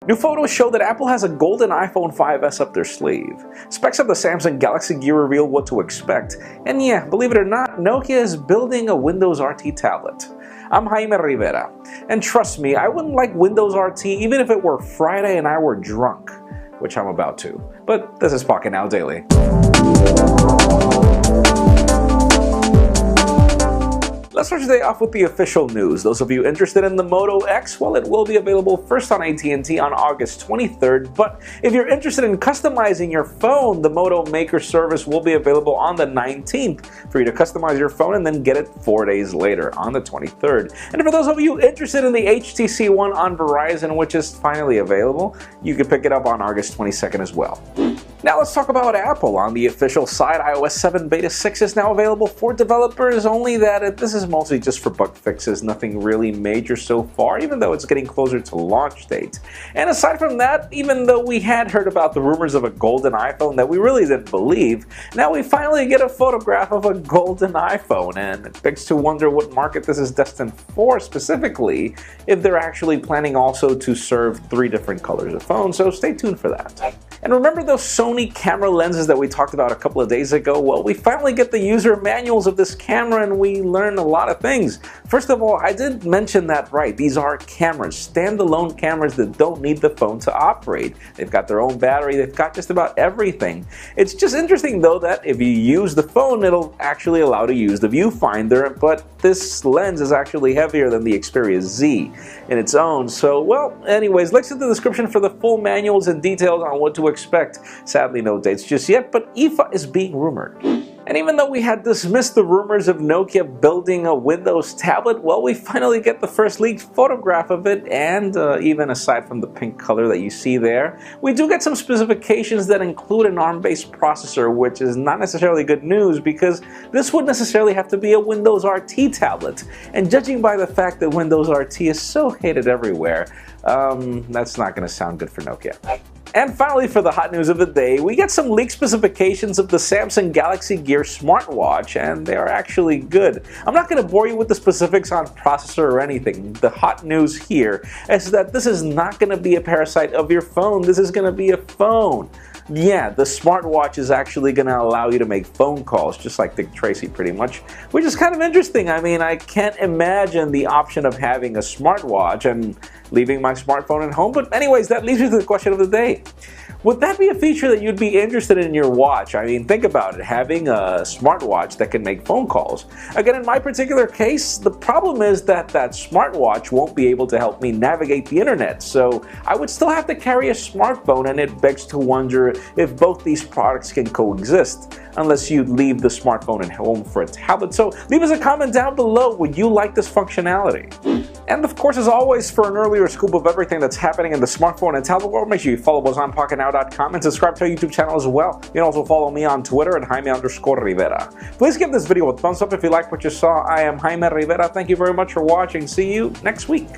New photos show that Apple has a golden iPhone 5s up their sleeve. Specs of the Samsung Galaxy Gear reveal what to expect. And yeah, believe it or not, Nokia is building a Windows RT tablet. I'm Jaime Rivera. And trust me, I wouldn't like Windows RT even if it were Friday and I were drunk. Which I'm about to. But this is Pocketnow Daily. Let's start today off with the official news. Those of you interested in the Moto X, well, it will be available first on AT&T on August 23rd, but if you're interested in customizing your phone, the Moto Maker service will be available on the 19th for you to customize your phone and then get it 4 days later on the 23rd. And for those of you interested in the HTC One on Verizon, which is finally available, you can pick it up on August 22nd as well. Now let's talk about Apple. On the official side, iOS 7 Beta 6 is now available for developers, only that this is mostly just for bug fixes, nothing really major so far, even though it's getting closer to launch date. And aside from that, even though we had heard about the rumors of a golden iPhone that we really didn't believe, now we finally get a photograph of a golden iPhone, and it begs to wonder what market this is destined for specifically, if they're actually planning also to serve 3 different colors of phone, so stay tuned for that. And remember those Sony camera lenses that we talked about a couple of days ago? Well, we finally get the user manuals of this camera and we learn a lot of things. First of all, I did mention that right. These are cameras, standalone cameras that don't need the phone to operate. They've got their own battery, they've got just about everything. It's just interesting though that if you use the phone, it'll actually allow you to use the viewfinder, but this lens is actually heavier than the Xperia Z in its own. So, well, anyways, links in the description for the full manuals and details on what to expect. Sadly, no dates just yet, but IFA is being rumored. And even though we had dismissed the rumors of Nokia building a Windows tablet, well, we finally get the first leaked photograph of it, and even aside from the pink color that you see there, we do get some specifications that include an ARM-based processor, which is not necessarily good news because this would necessarily have to be a Windows RT tablet. And judging by the fact that Windows RT is so hated everywhere, that's not going to sound good for Nokia. And finally, for the hot news of the day, we get some leaked specifications of the Samsung Galaxy Gear smartwatch, and they are actually good. I'm not going to bore you with the specifics on processor or anything. The hot news here is that this is not going to be a parasite of your phone. This is going to be a phone. Yeah, the smartwatch is actually going to allow you to make phone calls, just like Dick Tracy pretty much, which is kind of interesting. I mean, I can't imagine the option of having a smartwatch and leaving my smartphone at home, but anyways, that leads me to the question of the day. Would that be a feature that you'd be interested in your watch? I mean, think about it, having a smartwatch that can make phone calls. Again, in my particular case, the problem is that smartwatch won't be able to help me navigate the internet, so I would still have to carry a smartphone, and it begs to wonder if both these products can coexist, unless you leave the smartphone at home for a tablet. So leave us a comment down below, would you like this functionality? And of course, as always, for an earlier scoop of everything that's happening in the smartphone and tablet world, make sure you follow us on Pocketnow.com and subscribe to our YouTube channel as well. You can also follow me on Twitter at Jaime_Rivera. Please give this video a thumbs up if you liked what you saw. I am Jaime Rivera. Thank you very much for watching. See you next week.